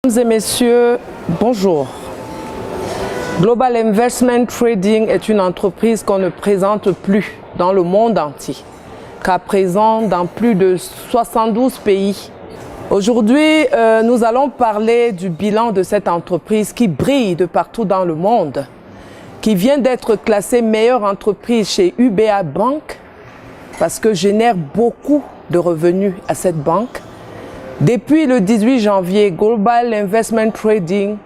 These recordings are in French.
Mesdames et messieurs, bonjour. Global Investment Trading est une entreprise qu'on ne présente plus dans le monde entier, qu'à présent dans plus de 72 pays. Aujourd'hui, nous allons parler du bilan de cette entreprise qui brille de partout dans le monde, qui vient d'être classée meilleure entreprise chez UBA Bank parce que génère beaucoup de revenus à cette banque. Depuis le 18 janvier, Global Investment Trading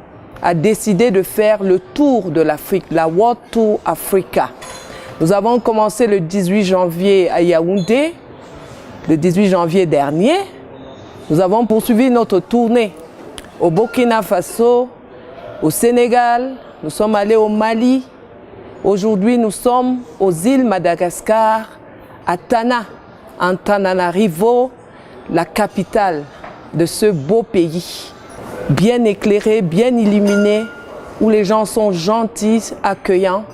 a décidé de faire le tour de l'Afrique, la World Tour Africa. Nous avons commencé le 18 janvier à Yaoundé, le 18 janvier dernier. Nous avons poursuivi notre tournée au Burkina Faso, au Sénégal, nous sommes allés au Mali. Aujourd'hui, nous sommes aux îles Madagascar, à Tana, Antananarivo, la capitale de ce beau pays, bien éclairé, bien illuminé, où les gens sont gentils, accueillants.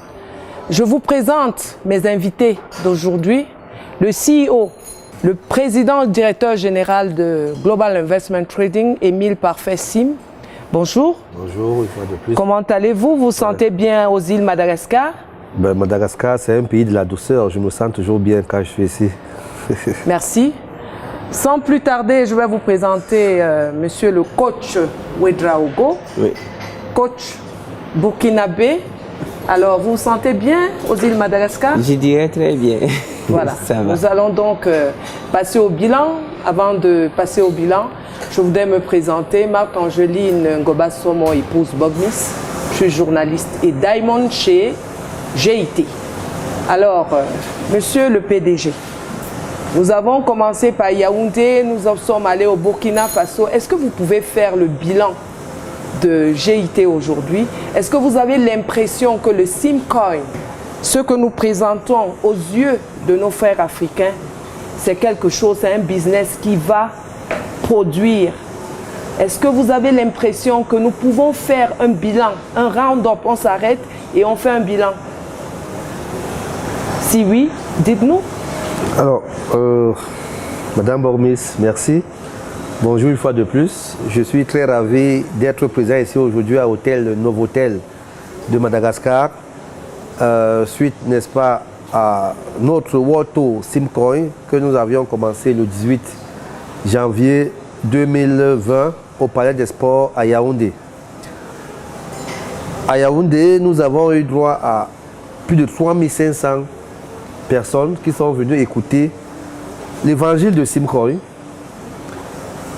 Je vous présente mes invités d'aujourd'hui, le CEO, le président directeur général de Global Investment Trading, Émile Parfait Sim. Bonjour. Bonjour, une fois de plus. Comment allez-vous? Vous sentez bien aux îles Madagascar? Madagascar, c'est un pays de la douceur. Je me sens toujours bien quand je suis ici. Merci. Sans plus tarder, je vais vous présenter monsieur le coach Ouedraogo, Oui. coach burkinabé. Alors, vous vous sentez bien aux îles Madagascar? Je dirais très bien. Voilà. Ça va. Nous allons donc passer au bilan. Avant de passer au bilan, je voudrais me présenter. Marc-Angeline Ngobasomo, épouse Bognis. Je suis journaliste et Diamond chez GIT. Alors, monsieur le PDG, nous avons commencé par Yaoundé, nous sommes allés au Burkina Faso. Est-ce que vous pouvez faire le bilan de GIT aujourd'hui? Est-ce que vous avez l'impression que le Simcoin, ce que nous présentons aux yeux de nos frères africains, c'est quelque chose, c'est un business qui va produire? Est-ce que vous avez l'impression que nous pouvons faire un bilan, un round-up, on s'arrête et on fait un bilan? Si oui, dites-nous. Alors, Madame Bormis, merci. Bonjour une fois de plus. Je suis très ravi d'être présent ici aujourd'hui à l'hôtel Novotel de Madagascar. Suite, n'est-ce pas, à notre World Tour Simcoin que nous avions commencé le 18 janvier 2020 au Palais des Sports à Yaoundé. À Yaoundé, nous avons eu droit à plus de 3500 personnes qui sont venues écouter l'évangile de Simcoin.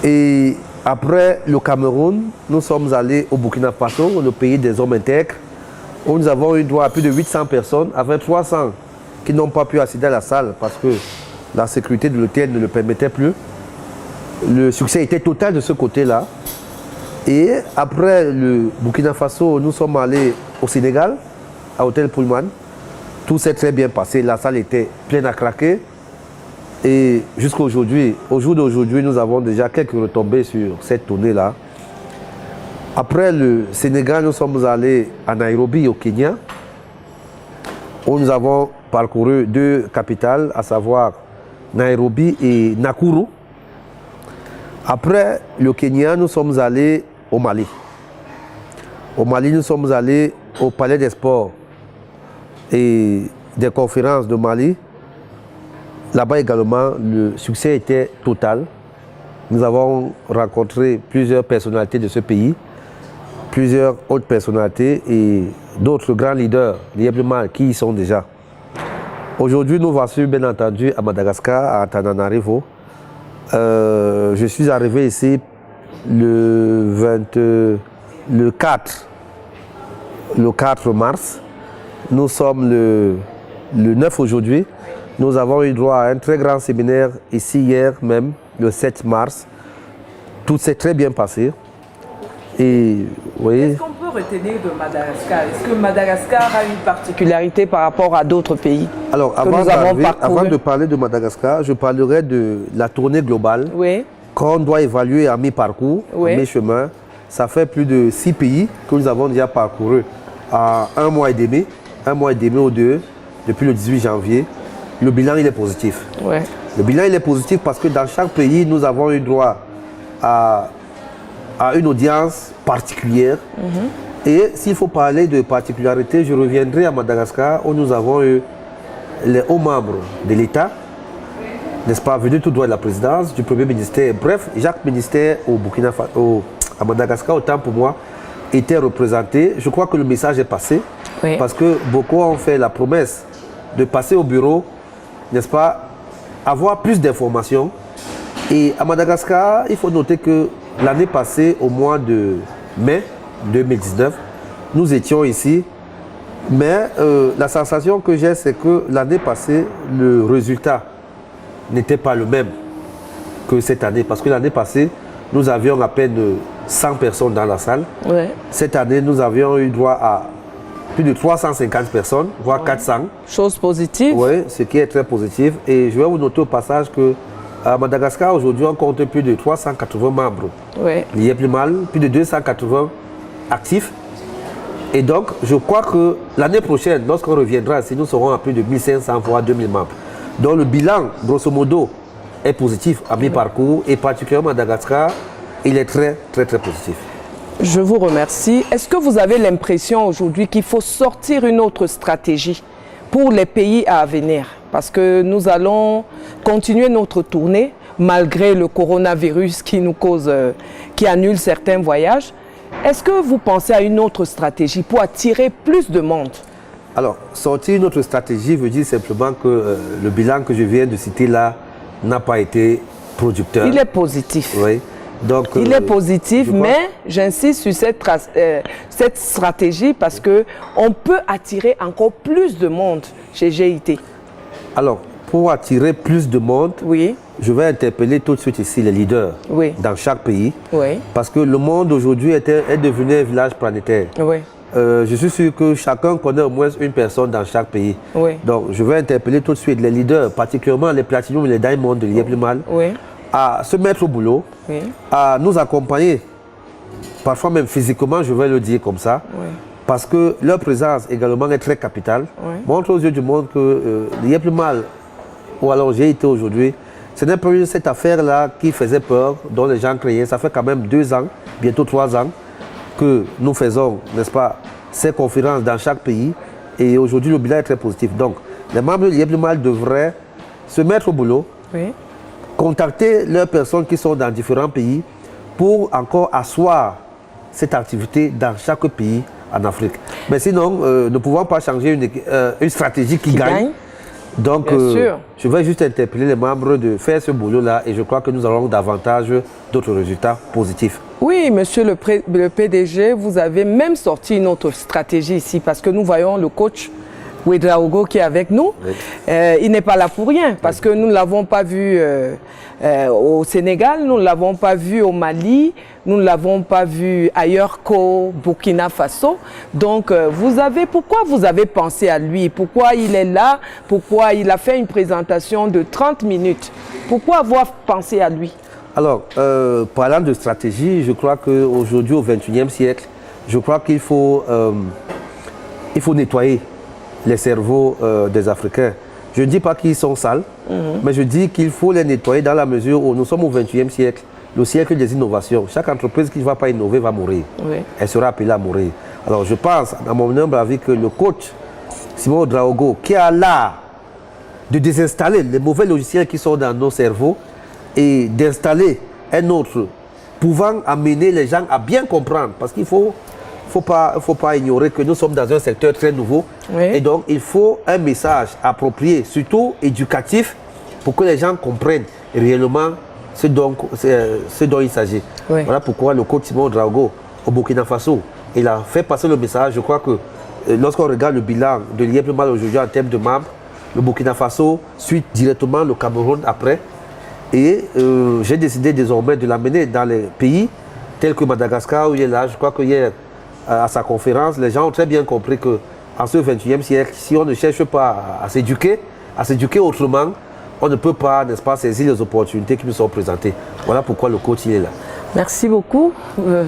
Et après le Cameroun, nous sommes allés au Burkina Faso, le pays des hommes intègres, où nous avons eu droit à plus de 800 personnes, avec 300 qui n'ont pas pu accéder à la salle parce que la sécurité de l'hôtel ne le permettait plus. Le succès était total de ce côté-là. Et après le Burkina Faso, nous sommes allés au Sénégal, à l'hôtel Pullman. Tout s'est très bien passé, la salle était pleine à craquer. Et jusqu'à aujourd'hui, au jour d'aujourd'hui, nous avons déjà quelques retombées sur cette tournée-là. Après le Sénégal, nous sommes allés à Nairobi, au Kenya, où nous avons parcouru deux capitales, à savoir Nairobi et Nakuru. Après le Kenya, nous sommes allés au Mali. Au Mali, nous sommes allés au Palais des Sports et des conférences de Mali. Là-bas également, le succès était total. Nous avons rencontré plusieurs personnalités de ce pays, plusieurs autres personnalités et d'autres grands leaders, librement, qui y sont déjà. Aujourd'hui, nous voici bien entendu à Madagascar, à Antananarivo. Je suis arrivé ici le 4 mars. Nous sommes le 9 aujourd'hui. Nous avons eu droit à un très grand séminaire ici hier même, le 7 mars. Tout s'est très bien passé. Et vous voyez. Qu'est-ce qu'on peut retenir de Madagascar? Est-ce que Madagascar a une particularité par rapport à d'autres pays? Alors, avant de parler de Madagascar, je parlerai de la tournée globale qu'on doit évaluer à mi-parcours, à mi-chemin. Ça fait plus de 6 pays que nous avons déjà parcouru à un mois et demi ou deux, depuis le 18 janvier. Le bilan, il est positif. Le bilan, il est positif parce que dans chaque pays, nous avons eu droit à à une audience particulière. Et s'il faut parler de particularité, je reviendrai à Madagascar où nous avons eu les hauts membres de l'État, n'est-ce pas, venus tout droit de la présidence, du Premier ministère. Bref, chaque ministère à Madagascar, autant pour moi, était représenté. Je crois que le message est passé, parce que beaucoup ont fait la promesse de passer au bureau, n'est-ce pas, avoir plus d'informations. Et à Madagascar, il faut noter que l'année passée, au mois de mai 2019, nous étions ici. Mais la sensation que j'ai, c'est que l'année passée, le résultat n'était pas le même que cette année. Parce que l'année passée, nous avions à peine 100 personnes dans la salle. Cette année, nous avions eu droit à plus de 350 personnes, voire 400. Chose positive. Oui, ce qui est très positif. Et je vais vous noter au passage que à Madagascar, aujourd'hui, on compte plus de 380 membres. Il y a plus mal, plus de 280 actifs. Et donc, je crois que l'année prochaine, lorsqu'on reviendra, si nous serons à plus de 1500 voire 2000 membres. Donc, le bilan, grosso modo, est positif à mi-parcours et particulièrement à Madagascar, il est très, très, très positif. Je vous remercie. Est-ce que vous avez l'impression aujourd'hui qu'il faut sortir une autre stratégie pour les pays à venir? Parce que nous allons continuer notre tournée malgré le coronavirus qui nous cause, qui annule certains voyages. Est-ce que vous pensez à une autre stratégie pour attirer plus de monde? Alors, sortir une autre stratégie veut dire simplement que le bilan que je viens de citer là n'a pas été producteur. Il est positif. Oui. Donc, il est positif, mais j'insiste sur cette stratégie parce qu'on peut attirer encore plus de monde chez GIT. Alors, pour attirer plus de monde, je vais interpeller tout de suite ici les leaders dans chaque pays. Parce que le monde aujourd'hui est devenu un village planétaire. Je suis sûr que chacun connaît au moins une personne dans chaque pays. Donc, je vais interpeller tout de suite les leaders, particulièrement les Platinum et les Diamond de l'IEPLIMAL, à se mettre au boulot, à nous accompagner, parfois même physiquement, je vais le dire comme ça, parce que leur présence également est très capitale. Montre aux yeux du monde que l'IEPLIMAL, ou alors j'ai été aujourd'hui, ce n'est pas cette affaire-là qui faisait peur, dont les gens criaient. Ça fait quand même 2 ans, bientôt 3 ans, que nous faisons, n'est-ce pas, ces conférences dans chaque pays. Et aujourd'hui, le bilan est très positif. Donc, les membres de l'IEPLIMAL devraient se mettre au boulot, contacter leurs personnes qui sont dans différents pays pour encore asseoir cette activité dans chaque pays en Afrique. Mais sinon, nous ne pouvons pas changer une stratégie qui gagne. Donc, je vais juste interpeller les membres de faire ce boulot-là et je crois que nous aurons davantage d'autres résultats positifs. Oui, monsieur le PDG, vous avez même sorti une autre stratégie ici parce que nous voyons le coach Ouedraogo qui est avec nous. Il n'est pas là pour rien parce que nous ne l'avons pas vu au Sénégal, nous ne l'avons pas vu au Mali, nous ne l'avons pas vu ailleurs qu'au Burkina Faso. Donc, pourquoi vous avez pensé à lui? Pourquoi il est là? Pourquoi il a fait une présentation de 30 minutes? Pourquoi avoir pensé à lui? Alors, parlant de stratégie, je crois qu'aujourd'hui, au XXIe siècle, je crois qu'il faut nettoyer les cerveaux des Africains. Je ne dis pas qu'ils sont sales, mais je dis qu'il faut les nettoyer dans la mesure où nous sommes au XXIe siècle, le siècle des innovations. Chaque entreprise qui ne va pas innover va mourir. Elle sera appelée à mourir. Alors je pense, dans mon humble avis, que le coach Simon Ouedraogo, qui a l'art de désinstaller les mauvais logiciels qui sont dans nos cerveaux et d'installer un autre pouvant amener les gens à bien comprendre. Parce qu'il faut pas ignorer que nous sommes dans un secteur très nouveau. Et donc, il faut un message approprié, surtout éducatif, pour que les gens comprennent réellement ce dont il s'agit. Voilà pourquoi le coach Simon Ouedraogo, au Burkina Faso, il a fait passer le message. Je crois que lorsqu'on regarde le bilan de l'IEPLIMAL aujourd'hui en termes de membres, le Burkina Faso suit directement le Cameroun après. Et j'ai décidé désormais de l'amener dans les pays tels que Madagascar, où il est là. Je crois qu'il y a à sa conférence, les gens ont très bien compris qu'en ce XXIe siècle, si on ne cherche pas à s'éduquer autrement, on ne peut pas, n'est-ce pas, saisir les opportunités qui nous sont présentées. Voilà pourquoi le coach il est là. Merci beaucoup.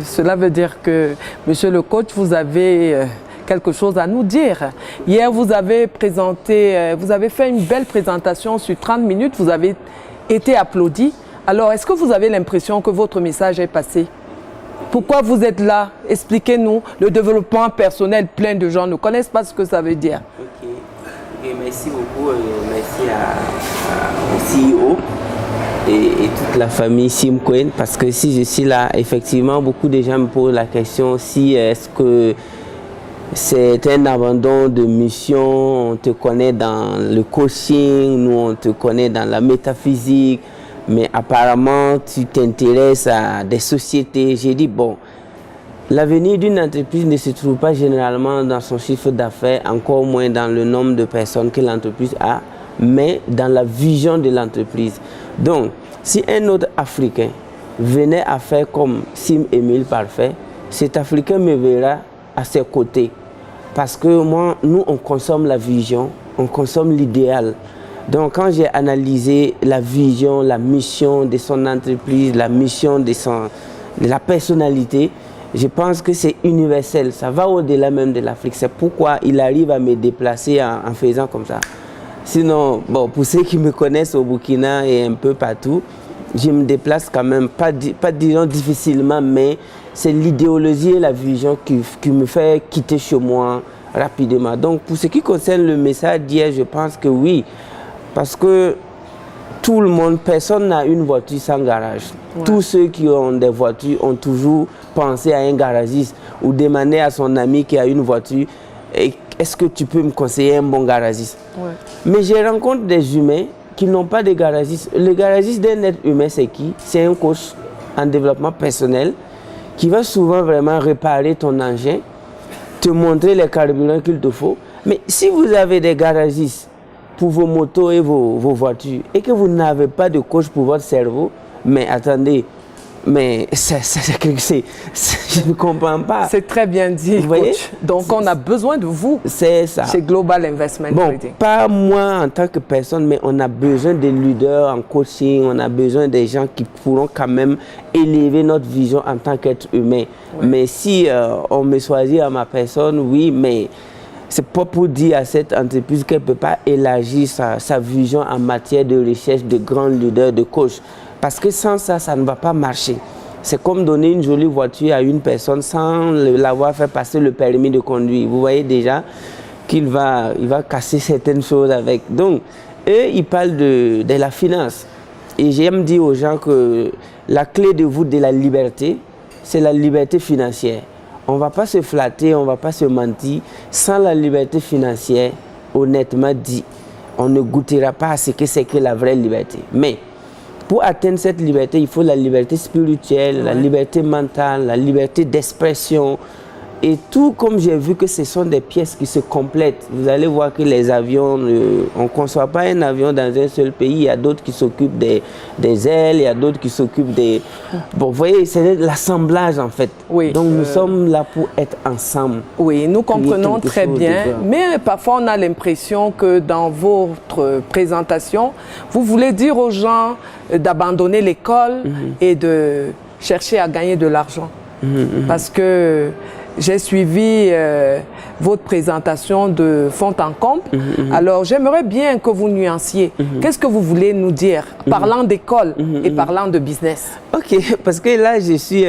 Cela veut dire que, monsieur le coach, vous avez quelque chose à nous dire. Hier, vous avez fait une belle présentation sur 30 minutes, vous avez été applaudi. Alors, est-ce que vous avez l'impression que votre message est passé? Pourquoi vous êtes là? Expliquez-nous. Le développement personnel, plein de gens ne connaissent pas ce que ça veut dire. Ok, merci beaucoup. Merci au CEO et toute la famille Simcoin, parce que si je suis là, effectivement, beaucoup de gens me posent la question si est-ce que c'est un abandon de mission, on te connaît dans le coaching, nous on te connaît dans la métaphysique, mais apparemment tu t'intéresses à des sociétés. J'ai dit bon, l'avenir d'une entreprise ne se trouve pas généralement dans son chiffre d'affaires, encore moins dans le nombre de personnes que l'entreprise a, mais dans la vision de l'entreprise. Donc, si un autre Africain venait à faire comme Sim Émile Parfait, cet Africain me verra à ses côtés. Parce que moi, nous, on consomme la vision, on consomme l'idéal. Donc, quand j'ai analysé la vision, la mission de son entreprise, la mission de la personnalité, je pense que c'est universel. Ça va au-delà même de l'Afrique. C'est pourquoi il arrive à me déplacer en faisant comme ça. Sinon, bon, pour ceux qui me connaissent au Burkina et un peu partout, je me déplace quand même, pas disons difficilement, mais c'est l'idéologie et la vision qui me fait quitter chez moi rapidement. Donc, pour ce qui concerne le message d'hier, je pense que oui, parce que tout le monde, personne n'a une voiture sans garage. Ouais. Tous ceux qui ont des voitures ont toujours pensé à un garagiste ou demandé à son ami qui a une voiture, est-ce que tu peux me conseiller un bon garagiste? Ouais. Mais je rencontre des humains qui n'ont pas de garagiste. Le garagiste d'un être humain, c'est qui? C'est un coach en développement personnel qui va souvent vraiment réparer ton engin, te montrer les carburants qu'il te faut. Mais si vous avez des garagistes pour vos motos et vos voitures et que vous n'avez pas de coach pour votre cerveau, mais attendez, mais je ne comprends pas. C'est très bien dit, vous voyez? Coach. Donc on a besoin de vous. C'est ça. Chez Global Investment Trading. Pas moi en tant que personne, mais on a besoin des leaders en coaching, on a besoin des gens qui pourront quand même élever notre vision en tant qu'être humain. Ouais. Mais si on me choisit à ma personne, oui, mais c'est pas pour dire à cette entreprise qu'elle ne peut pas élargir sa vision en matière de recherche de grands leaders, de coachs. Parce que sans ça, ça ne va pas marcher. C'est comme donner une jolie voiture à une personne sans l'avoir fait passer le permis de conduire. Vous voyez déjà qu'il va casser certaines choses avec. Donc, eux, ils parlent de la finance. Et j'aime dire aux gens que la clé de voûte de la liberté, c'est la liberté financière. On ne va pas se flatter, on ne va pas se mentir. Sans la liberté financière, honnêtement dit, on ne goûtera pas à ce que c'est que la vraie liberté. Mais pour atteindre cette liberté, il faut la liberté spirituelle, la liberté mentale, la liberté d'expression. Et tout comme j'ai vu que ce sont des pièces qui se complètent. Vous allez voir que les avions, on ne conçoit pas un avion dans un seul pays. Il y a d'autres qui s'occupent des ailes, il y a d'autres qui s'occupent des... Bon, vous voyez, c'est l'assemblage en fait. Oui, donc nous sommes là pour être ensemble. Oui, nous comprenons très bien. Mais parfois on a l'impression que dans votre présentation, vous voulez dire aux gens d'abandonner l'école et de chercher à gagner de l'argent. Parce que j'ai suivi votre présentation de fond en comble. Alors, j'aimerais bien que vous nuanciez. Qu'est-ce que vous voulez nous dire, parlant d'école et parlant de business? Ok, parce que là, je suis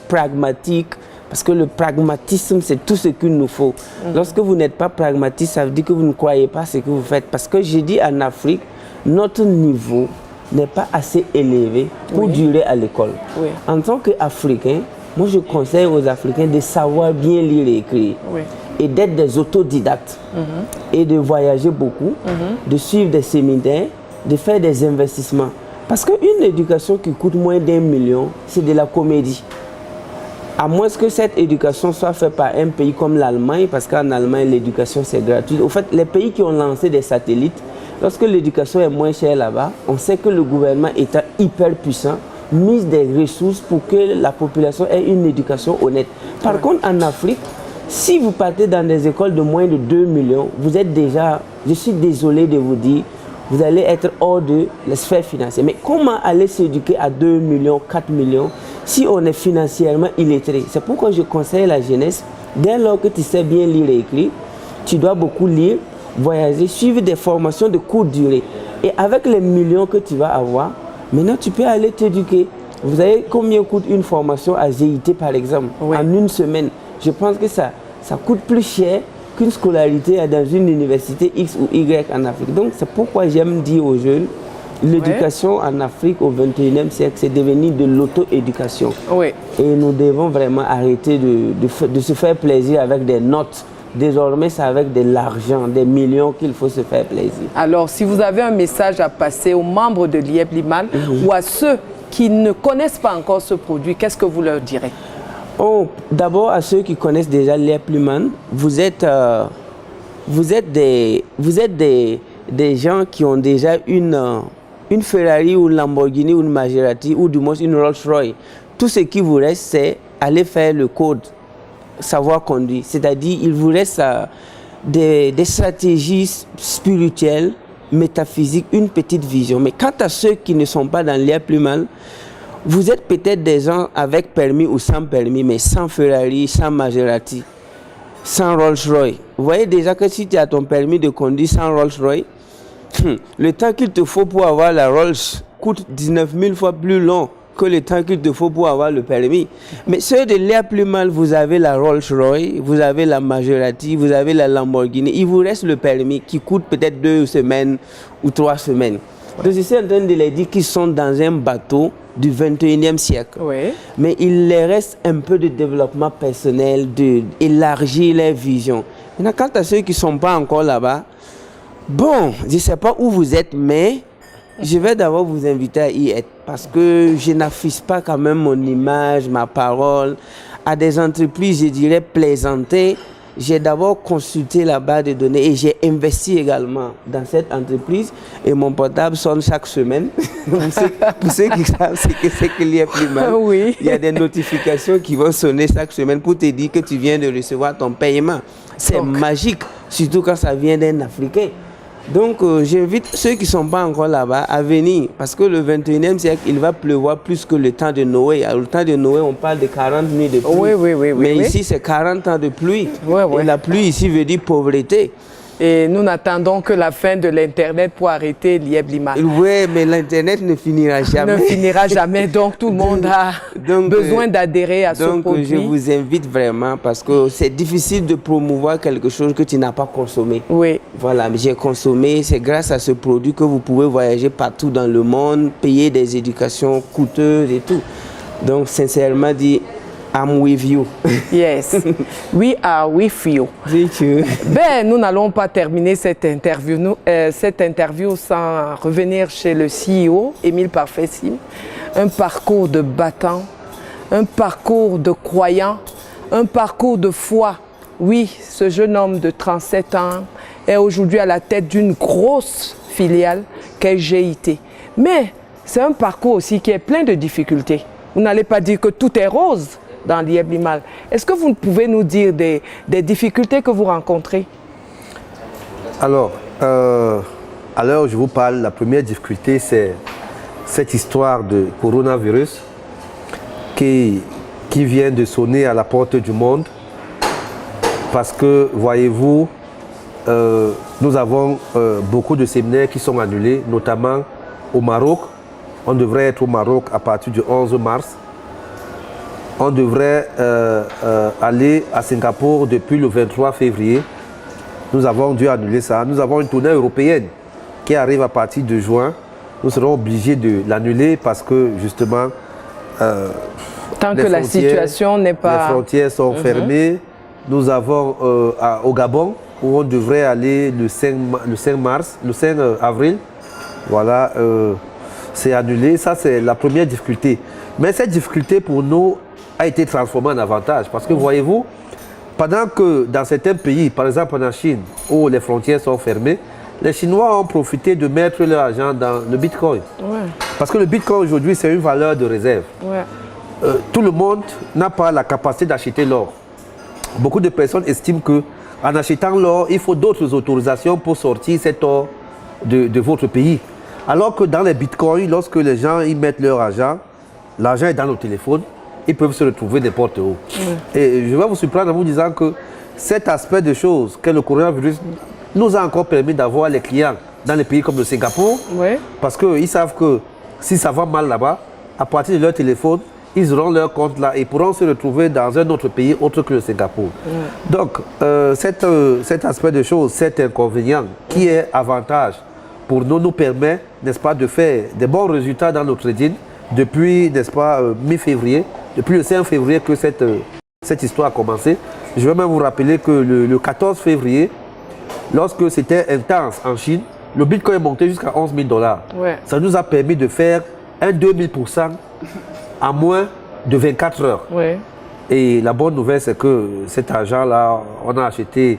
pragmatique. Parce que le pragmatisme, c'est tout ce qu'il nous faut. Lorsque vous n'êtes pas pragmatique, ça veut dire que vous ne croyez pas ce que vous faites. Parce que j'ai dit en Afrique, notre niveau n'est pas assez élevé pour durer à l'école. En tant qu'Africain, moi, je conseille aux Africains de savoir bien lire et écrire et d'être des autodidactes et de voyager beaucoup, de suivre des séminaires, de faire des investissements. Parce qu'une éducation qui coûte moins d'1 million, c'est de la comédie. À moins que cette éducation soit faite par un pays comme l'Allemagne, parce qu'en Allemagne, l'éducation, c'est gratuit. Au fait, les pays qui ont lancé des satellites, lorsque l'éducation est moins chère là-bas, on sait que le gouvernement étant hyper puissant, mise des ressources pour que la population ait une éducation honnête. Par contre, en Afrique, si vous partez dans des écoles de moins de 2 millions, vous êtes déjà, je suis désolé de vous dire, vous allez être hors de la sphère financière. Mais comment aller s'éduquer à 2 millions, 4 millions si on est financièrement illettré? C'est pourquoi je conseille la jeunesse, dès lors que tu sais bien lire et écrire, tu dois beaucoup lire, voyager, suivre des formations de courte durée. Et avec les millions que tu vas avoir, maintenant, tu peux aller t'éduquer. Vous savez combien coûte une formation à GIT par exemple, Oui. en une semaine? Je pense que ça coûte plus cher qu'une scolarité dans une université X ou Y en Afrique. Donc c'est pourquoi j'aime dire aux jeunes, l'éducation en Afrique au XXIe siècle, c'est devenu de l'auto-éducation. Oui. Et nous devons vraiment arrêter de se faire plaisir avec des notes. Désormais, c'est avec de l'argent, des millions qu'il faut se faire plaisir. Alors, si vous avez un message à passer aux membres de l'IEP Liman ou à ceux qui ne connaissent pas encore ce produit, qu'est-ce que vous leur direz? Oh, d'abord, à ceux qui connaissent déjà l'IEP Liman, vous êtes des gens qui ont déjà une Ferrari ou une Lamborghini ou une Maserati ou du moins une Rolls-Royce. Tout ce qui vous reste, c'est aller faire le code, savoir conduire. C'est-à-dire, il vous reste des stratégies spirituelles, métaphysiques, une petite vision. Mais quant à ceux qui ne sont pas dans l'IEP Liman, vous êtes peut-être des gens avec permis ou sans permis, mais sans Ferrari, sans Maserati, sans Rolls-Royce. Vous voyez déjà que si tu as ton permis de conduire sans Rolls-Royce, le temps qu'il te faut pour avoir la Rolls coûte 19 000 fois plus long que le temps qu'il te faut pour avoir le permis. Mais ceux de l'IEP Liman, vous avez la Rolls-Royce, vous avez la Maserati, vous avez la Lamborghini. Il vous reste le permis qui coûte peut-être 2 semaines ou 3 semaines. Donc je suis en train de les dire qu'ils sont dans un bateau du 21e siècle. Oui. Mais il leur reste un peu de développement personnel, d'élargir leur vision. Maintenant, quant à ceux qui ne sont pas encore là-bas, bon, je ne sais pas où vous êtes, mais je vais d'abord vous inviter à y être. Parce que je n'affiche pas quand même mon image, ma parole à des entreprises, je dirais, plaisantées. J'ai d'abord consulté la base de données et j'ai investi également dans cette entreprise. Et mon portable sonne chaque semaine. Pour ceux qui savent ce que c'est que l'IEP Liman, Oui. il y a des notifications qui vont sonner chaque semaine pour te dire que tu viens de recevoir ton paiement. C'est magique, surtout quand ça vient d'un Africain. Donc, j'invite ceux qui ne sont pas encore là-bas à venir. Parce que le 21e siècle, il va pleuvoir plus que le temps de Noé. Alors, le temps de Noé, on parle de 40 nuits de pluie. Oui. Mais ici, c'est 40 ans de pluie. Oui. Et la pluie ici veut dire pauvreté. Et nous n'attendons que la fin de l'Internet pour arrêter l'IEP Liman. Oui, mais l'Internet ne finira jamais. Ne finira jamais, donc tout le monde a besoin d'adhérer à ce produit. Je vous invite vraiment parce que c'est difficile de promouvoir quelque chose que tu n'as pas consommé. Oui. Voilà, j'ai consommé, c'est grâce à ce produit que vous pouvez voyager partout dans le monde, payer des éducations coûteuses et tout. Donc, sincèrement dit, I'm with you. Yes, we are with you. Ben, nous n'allons pas terminer cette interview sans revenir chez le CEO, Émile Parfait-Sim. Un parcours de battant, un parcours de croyant, un parcours de foi. Oui, ce jeune homme de 37 ans est aujourd'hui à la tête d'une grosse filiale qu'est GIT. Mais c'est un parcours aussi qui est plein de difficultés. Vous n'allez pas dire que tout est rose dans l'IEP Liman. Est-ce que vous pouvez nous dire des difficultés que vous rencontrez? Alors, à l'heure où je vous parle, la première difficulté, c'est cette histoire de coronavirus qui vient de sonner à la porte du monde. Parce que, voyez-vous, nous avons beaucoup de séminaires qui sont annulés, notamment au Maroc. On devrait être au Maroc à partir du 11 mars. On devrait aller à Singapour depuis le 23 février. Nous avons dû annuler ça. Nous avons une tournée européenne qui arrive à partir de juin. Nous serons obligés de l'annuler parce que justement, tant que la situation n'est pas... Les frontières sont fermées. Nous avons au Gabon où on devrait aller le 5 avril. Voilà, c'est annulé. Ça, c'est la première difficulté. Mais cette difficulté pour nous a été transformée en avantage. Parce que voyez-vous, pendant que dans certains pays, par exemple en Chine, où les frontières sont fermées, les Chinois ont profité de mettre leur argent dans le Bitcoin. Ouais. Parce que le Bitcoin aujourd'hui, c'est une valeur de réserve. Ouais. Tout le monde n'a pas la capacité d'acheter l'or. Beaucoup de personnes estiment qu'en achetant l'or, il faut d'autres autorisations pour sortir cet or de votre pays. Alors que dans les bitcoins, lorsque les gens y mettent leur argent, l'argent est dans le téléphone, ils peuvent se retrouver n'importe où. Et je vais vous surprendre en vous disant que cet aspect de choses que le coronavirus nous a encore permis d'avoir les clients dans les pays comme le Singapour, parce qu'ils savent que si ça va mal là-bas, à partir de leur téléphone, ils auront leur compte là et pourront se retrouver dans un autre pays autre que le Singapour. Donc, cet aspect de choses, cet inconvénient qui est avantage pour nous permet, n'est-ce pas, de faire des bons résultats dans notre trading depuis, n'est-ce pas, mi-février, depuis le 5 février que cette histoire a commencé. Je vais même vous rappeler que le 14 février, lorsque c'était intense en Chine, le Bitcoin est monté jusqu'à 11 000 $. Ouais. Ça nous a permis de faire un 2000% en moins de 24 heures. Ouais. Et la bonne nouvelle, c'est que cet argent-là, on a acheté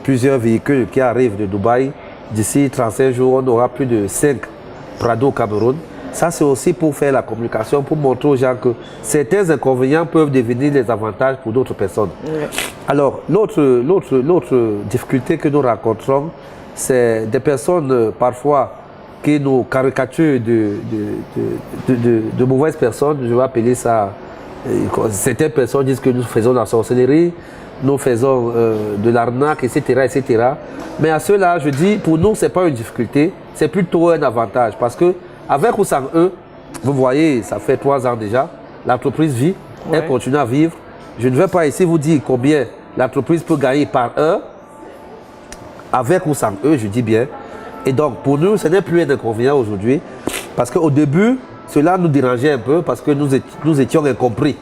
plusieurs véhicules qui arrivent de Dubaï. D'ici 35 jours, on aura plus de 5 Prado au Cameroun. Ça, c'est aussi pour faire la communication, pour montrer aux gens que certains inconvénients peuvent devenir des avantages pour d'autres personnes. Ouais. Alors, l'autre difficulté que nous rencontrons, c'est des personnes parfois qui nous caricaturent de mauvaises personnes. Je vais appeler ça. Certaines personnes disent que nous faisons de la sorcellerie, nous faisons de l'arnaque, etc., etc. Mais à ceux-là, je dis, pour nous, ce n'est pas une difficulté, c'est plutôt un avantage. Parce que avec ou sans eux, vous voyez, ça fait 3 ans déjà, l'entreprise vit, ouais. Elle continue à vivre. Je ne vais pas ici vous dire combien l'entreprise peut gagner par heure. Avec ou sans eux, je dis bien. Et donc, pour nous, ce n'est plus un inconvénient aujourd'hui. Parce qu'au début, cela nous dérangeait un peu parce que nous étions incompris.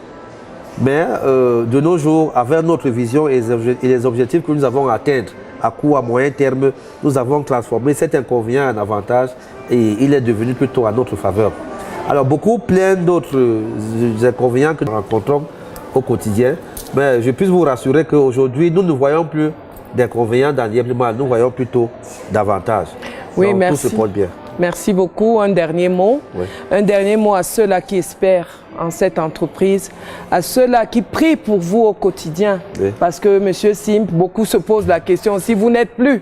Mais de nos jours, avec notre vision et les objectifs que nous avons atteints à court, à moyen terme, nous avons transformé cet inconvénient en avantage et il est devenu plutôt à notre faveur. Alors, plein d'autres inconvénients que nous rencontrons au quotidien. Mais je puisse vous rassurer qu'aujourd'hui, nous ne voyons plus d'inconvénients dans l'IEBLIMAL, nous voyons plutôt d'avantages. Oui, donc, merci. Tout se porte bien. Merci beaucoup. Un dernier mot. Oui. Un dernier mot à ceux-là qui espèrent en cette entreprise, à ceux-là qui prient pour vous au quotidien. Oui. Parce que, Monsieur Simp, beaucoup se posent la question, si vous n'êtes plus,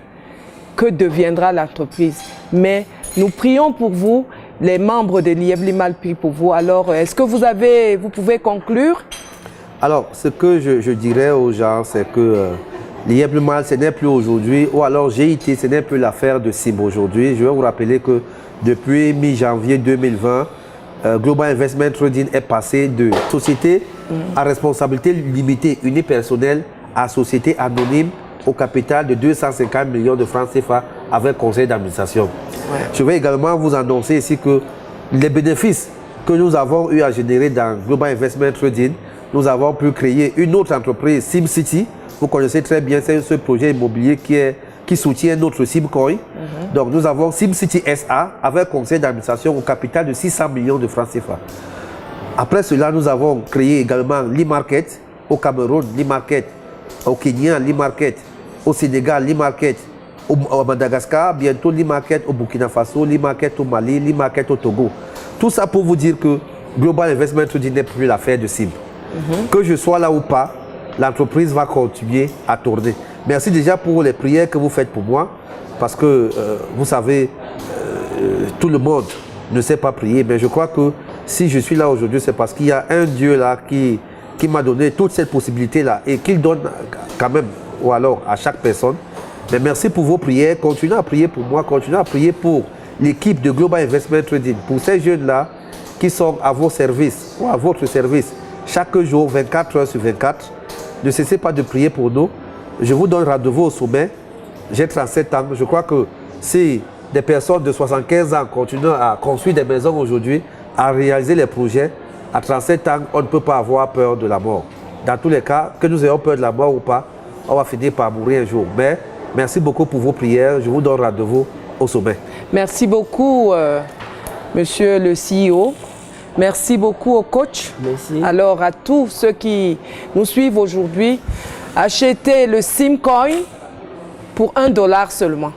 que deviendra l'entreprise? Mais nous prions pour vous, les membres de l'IEBLIMAL prient pour vous. Alors, est-ce que vous pouvez conclure? Alors, ce que je dirais aux gens, c'est que l'IEBLIMAL, ce n'est plus aujourd'hui, ou alors GIT, ce n'est plus l'affaire de Simp aujourd'hui. Je vais vous rappeler que depuis mi-janvier 2020, Global Investment Trading est passé de société à responsabilité limitée unipersonnelle à société anonyme au capital de 250 millions de francs CFA avec conseil d'administration. Ouais. Je vais également vous annoncer ici que les bénéfices que nous avons eu à générer dans Global Investment Trading, nous avons pu créer une autre entreprise, SimCity. Vous connaissez très bien ce projet immobilier qui soutient notre SimCoin. Donc nous avons SimCity SA avec conseil d'administration au capital de 600 millions de francs CFA. Après cela, nous avons créé également l'e-market au Cameroun, l'e-market au Kenya, l'e-market au Sénégal, l'e-market au Madagascar, bientôt l'e-market au Burkina Faso, l'e-market au Mali, l'e-market au Togo. Tout ça pour vous dire que Global Investment Trading n'est plus l'affaire de Simp. Que je sois là ou pas, l'entreprise va continuer à tourner. Merci déjà pour les prières que vous faites pour moi, parce que vous savez, tout le monde ne sait pas prier, mais je crois que si je suis là aujourd'hui, c'est parce qu'il y a un Dieu là qui m'a donné toute cette possibilité-là et qu'il donne quand même, ou alors à chaque personne. Mais merci pour vos prières, continuez à prier pour moi, continuez à prier pour l'équipe de Global Investment Trading, pour ces jeunes-là qui sont à vos services ou à votre service chaque jour, 24 heures sur 24. Ne cessez pas de prier pour nous. Je vous donne rendez-vous au sommet. J'ai 37 ans. Je crois que si des personnes de 75 ans continuent à construire des maisons aujourd'hui, à réaliser les projets, à 37 ans, on ne peut pas avoir peur de la mort. Dans tous les cas, que nous ayons peur de la mort ou pas, on va finir par mourir un jour. Mais merci beaucoup pour vos prières. Je vous donne rendez-vous au sommet. Merci beaucoup, Monsieur le CEO. Merci beaucoup au coach. Merci. Alors à tous ceux qui nous suivent aujourd'hui, achetez le SimCoin pour $1 seulement.